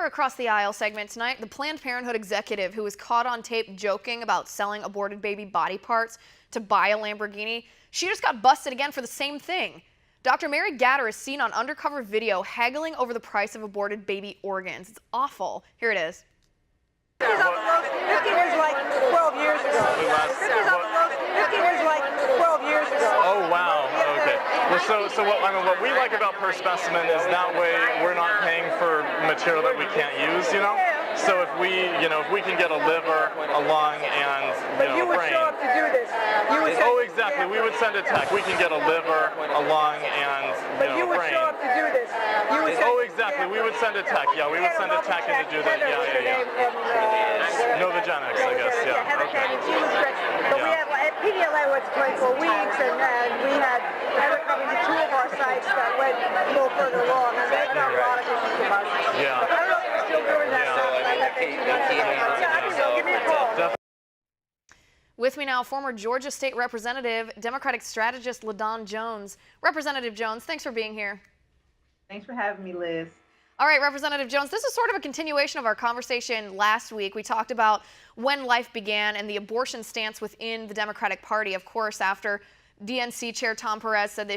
our Across the Aisle segment tonight, the Planned Parenthood executive who was caught on tape joking about selling aborted baby body parts to buy a Lamborghini, she just got busted again for the same thing. Dr. Mary Gatter is seen on undercover video haggling over the price of aborted baby organs. It's awful. Here it is. 50 was like 12 years ago. 50 was like 12 years ago. Oh, wow. Okay. Well, so what we like about per specimen is that way we're not paying for material that we can't use, you know? So if we can get a liver, a lung, and, you would brain. show up to do this. Oh, exactly. We would send a tech. We can get a liver, a lung, and, you would brain. show up to do this. Oh, exactly. We would send a tech. Yeah, we would send a tech in to do that. Yeah. Novogenics, I guess. Yeah. Okay. But we had at PDLA went to 24 weeks, and we had Heather coming to 2 of our sites that went a little further along, and they found a lot of issues with us. Yeah. But I don't know if we're still doing that. Give me a call. With me now, former Georgia State Representative, Democratic strategist LaDawn Jones. Representative Jones, thanks for being here. Thanks for having me, Liz. All right, Representative Jones, this is sort of a continuation of our conversation last week. We talked about when life began and the abortion stance within the Democratic Party. Of course, after DNC Chair Tom Perez said that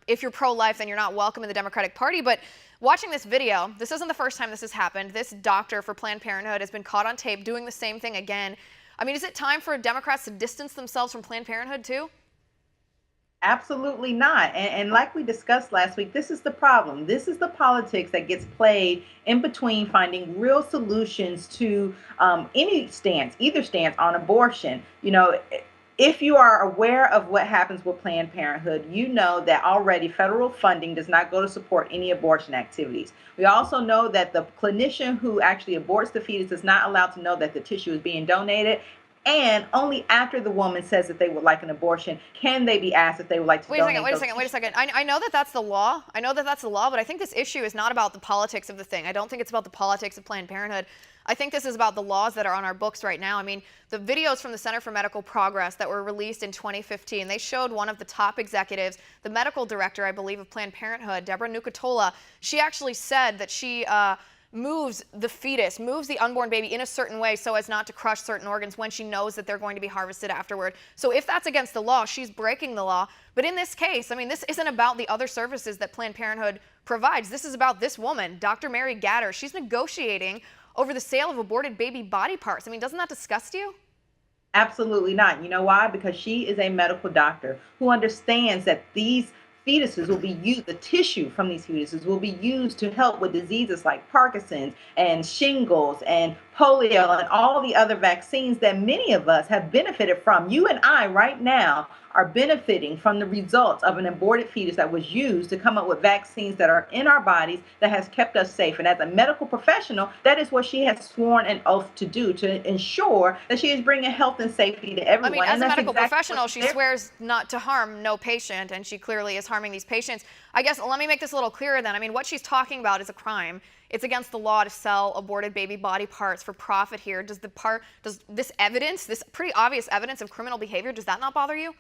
if you're pro-life, then you're not welcome in the Democratic Party. But watching this video, this isn't the first time this has happened. This doctor for Planned Parenthood has been caught on tape doing the same thing again. I mean, is it time for Democrats to distance themselves from Planned Parenthood too? Absolutely not. And like we discussed last week, this is the problem. This is the politics that gets played in between finding real solutions to either stance on abortion. You know, if you are aware of what happens with Planned Parenthood, you know that already federal funding does not go to support any abortion activities. We also know that the clinician who actually aborts the fetus is not allowed to know that the tissue is being donated. And only after the woman says that they would like an abortion can they be asked if they would like to donate. Wait a second. I know that that's the law. But I think this issue is not about the politics of the thing. I don't think it's about the politics of Planned Parenthood. I think this is about the laws that are on our books right now. I mean, the videos from the Center for Medical Progress that were released in 2015, they showed one of the top executives, the medical director, I believe, of Planned Parenthood, Deborah Nucatola. She actually said that she moves the fetus, moves the unborn baby in a certain way so as not to crush certain organs when she knows that they're going to be harvested afterward. So if that's against the law, she's breaking the law. But in this case, I mean, this isn't about the other services that Planned Parenthood provides. This is about this woman, Dr. Mary Gatter. She's negotiating over the sale of aborted baby body parts. I mean, doesn't that disgust you? Absolutely not. You know why? Because she is a medical doctor who understands that these fetuses will be used, the tissue from these fetuses will be used to help with diseases like Parkinson's and shingles and polio and all the other vaccines that many of us have benefited from. You and I right now are benefiting from the results of an aborted fetus that was used to come up with vaccines that are in our bodies that has kept us safe. And as a medical professional, that is what she has sworn an oath to do, to ensure that she is bringing health and safety to everyone. I mean, as a medical professional, she swears not to harm no patient, and she clearly is harming these patients. I guess, let me make this a little clearer then. I mean, what she's talking about is a crime. It's against the law to sell aborted baby body parts for profit here. Does this evidence, this pretty obvious evidence of criminal behavior, does that not bother you?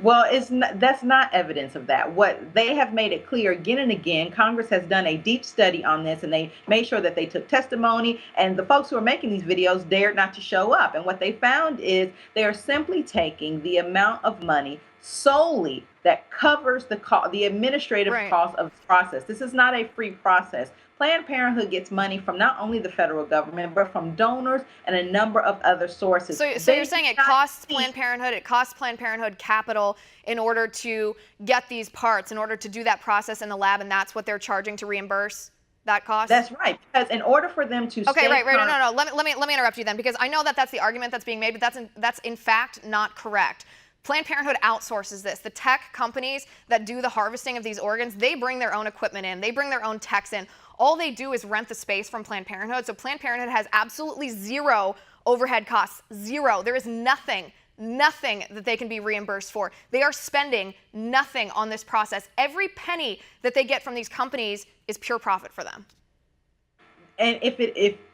Well, that's not evidence of that. What they have made it clear again and again, Congress has done a deep study on this, and they made sure that they took testimony, and the folks who are making these videos dared not to show up. And what they found is they are simply taking the amount of money solely that covers the administrative cost of the process. This is not a free process. Planned Parenthood gets money from not only the federal government, but from donors and a number of other sources. So you're saying it costs Planned Parenthood capital in order to get these parts, in order to do that process in the lab, and that's what they're charging to reimburse that cost? That's right. Because in order for them to Okay, right. No. Let me interrupt you then, because I know that that's the argument that's being made, but that's in fact not correct. Planned Parenthood outsources this. The tech companies that do the harvesting of these organs, they bring their own equipment in. They bring their own techs in. All they do is rent the space from Planned Parenthood. So Planned Parenthood has absolutely zero overhead costs. Zero. There is nothing that they can be reimbursed for. They are spending nothing on this process. Every penny that they get from these companies is pure profit for them. And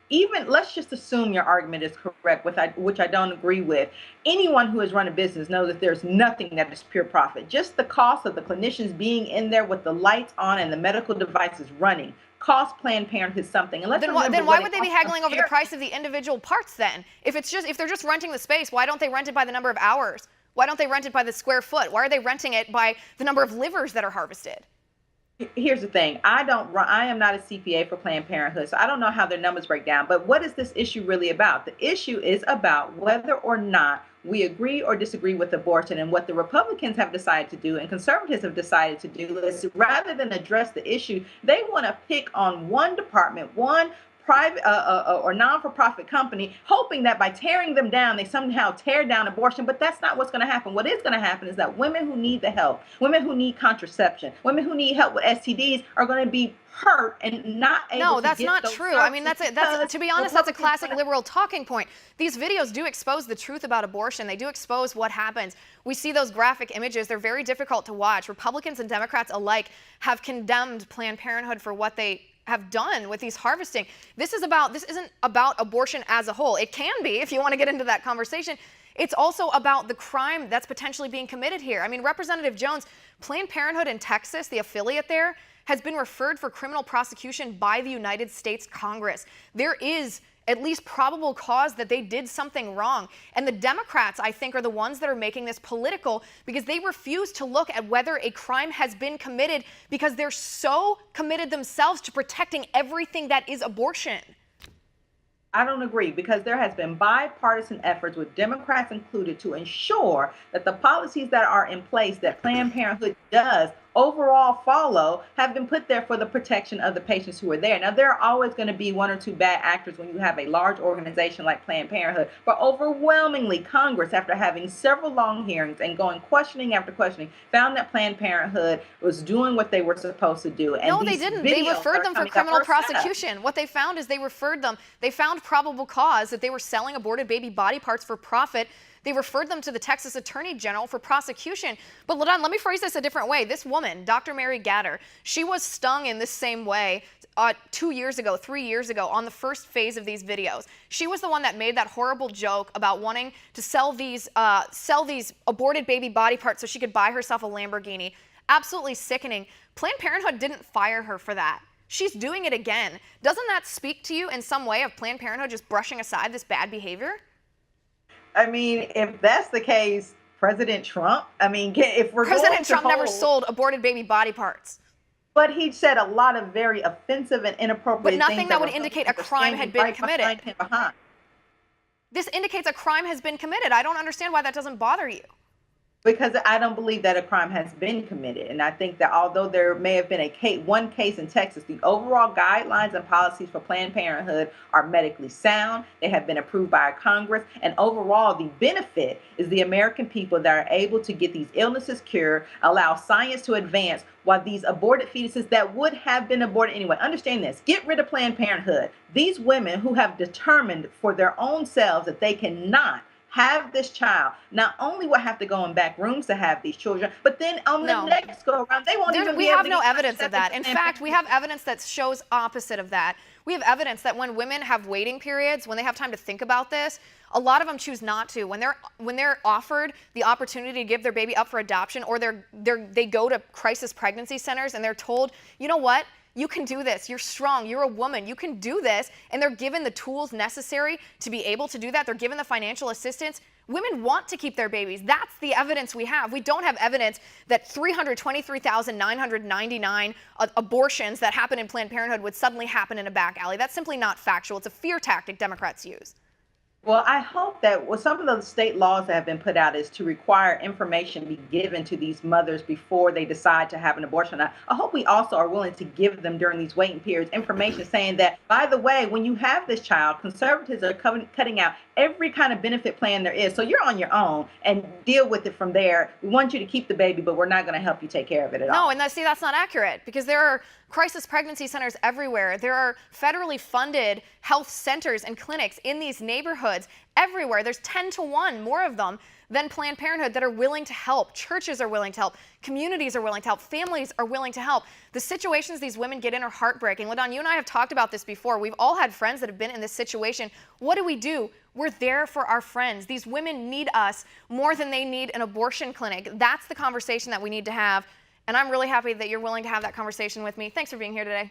even let's just assume your argument is correct, which I don't agree with. Anyone who has run a business knows that there's nothing that is pure profit. Just the cost of the clinicians being in there with the lights on and the medical devices running cost Planned Parenthood something. And let's then why would they be haggling over the price of the individual parts then? If they're just renting the space, why don't they rent it by the number of hours? Why don't they rent it by the square foot? Why are they renting it by the number of livers that are harvested? Here's the thing. I am not a CPA for Planned Parenthood, so I don't know how their numbers break down. But what is this issue really about? The issue is about whether or not we agree or disagree with abortion. And what the Republicans have decided to do and conservatives have decided to do is, rather than address the issue, they want to pick on one department, one private or non-for-profit company, hoping that by tearing them down, they somehow tear down abortion. But that's not what's going to happen. What is going to happen is that women who need the help, women who need contraception, women who need help with STDs are going to be hurt and not able to get those. No, that's not true. I mean, that's to be honest, that's a classic liberal talking point. These videos do expose the truth about abortion. They do expose what happens. We see those graphic images. They're very difficult to watch. Republicans and Democrats alike have condemned Planned Parenthood for what they have done with these harvesting. This isn't about abortion as a whole. It can be if you want to get into that conversation. It's also about the crime that's potentially being committed here. I mean, Representative Jones, Planned Parenthood in Texas, the affiliate there, has been referred for criminal prosecution by the United States Congress. There is at least probable cause that they did something wrong. And the Democrats, I think, are the ones that are making this political because they refuse to look at whether a crime has been committed because they're so committed themselves to protecting everything that is abortion. I don't agree, because there has been bipartisan efforts, with Democrats included, to ensure that the policies that are in place that Planned Parenthood does overall follow have been put there for the protection of the patients who are there. Now, there are always going to be one or two bad actors when you have a large organization like Planned Parenthood, but overwhelmingly Congress, after having several long hearings and going questioning after questioning, found that Planned Parenthood was doing what they were supposed to do. And no, they didn't. They referred them for criminal prosecution. What they found is they found probable cause that they were selling aborted baby body parts for profit. They referred them to the Texas Attorney General for prosecution. But LaDawn, let me phrase this a different way. This woman, Dr. Mary Gatter, she was stung in this same way 3 years ago, on the first phase of these videos. She was the one that made that horrible joke about wanting to sell these aborted baby body parts so she could buy herself a Lamborghini. Absolutely sickening. Planned Parenthood didn't fire her for that. She's doing it again. Doesn't that speak to you in some way of Planned Parenthood just brushing aside this bad behavior? I mean, if that's the case, President Trump, President Trump never sold aborted baby body parts. But he said a lot of very offensive and inappropriate things. But nothing that would indicate a crime had been committed. This indicates a crime has been committed. I don't understand why that doesn't bother you. Because I don't believe that a crime has been committed. And I think that although there may have been one case in Texas, the overall guidelines and policies for Planned Parenthood are medically sound. They have been approved by our Congress. And overall, the benefit is the American people that are able to get these illnesses cured, allow science to advance, while these aborted fetuses that would have been aborted anyway. Understand this. Get rid of Planned Parenthood. These women who have determined for their own selves that they cannot have this child, not only will have to go in back rooms to have these children, but then on the next go around, they won't even be able to. We have no evidence of that. In fact, we have evidence that shows opposite of that. We have evidence that when women have waiting periods, when they have time to think about this, a lot of them choose not to. When they're offered the opportunity to give their baby up for adoption, or they go to crisis pregnancy centers and they're told, you know what? You can do this. You're strong. You're a woman. You can do this. And they're given the tools necessary to be able to do that. They're given the financial assistance. Women want to keep their babies. That's the evidence we have. We don't have evidence that 323,999 abortions that happen in Planned Parenthood would suddenly happen in a back alley. That's simply not factual. It's a fear tactic Democrats use. Well, I hope that some of the state laws that have been put out is to require information be given to these mothers before they decide to have an abortion. I hope we also are willing to give them during these waiting periods information saying that, by the way, when you have this child, conservatives are cutting out every kind of benefit plan there is. So you're on your own and deal with it from there. We want you to keep the baby, but we're not going to help you take care of it at all. No, and that's not accurate, because there are crisis pregnancy centers everywhere. There are federally funded health centers and clinics in these neighborhoods everywhere. There's 10 to 1 more of them than Planned Parenthood that are willing to help. Churches are willing to help. Communities are willing to help. Families are willing to help. The situations these women get in are heartbreaking. LaDawn, you and I have talked about this before. We've all had friends that have been in this situation. What do? We're there for our friends. These women need us more than they need an abortion clinic. That's the conversation that we need to have. And I'm really happy that you're willing to have that conversation with me. Thanks for being here today.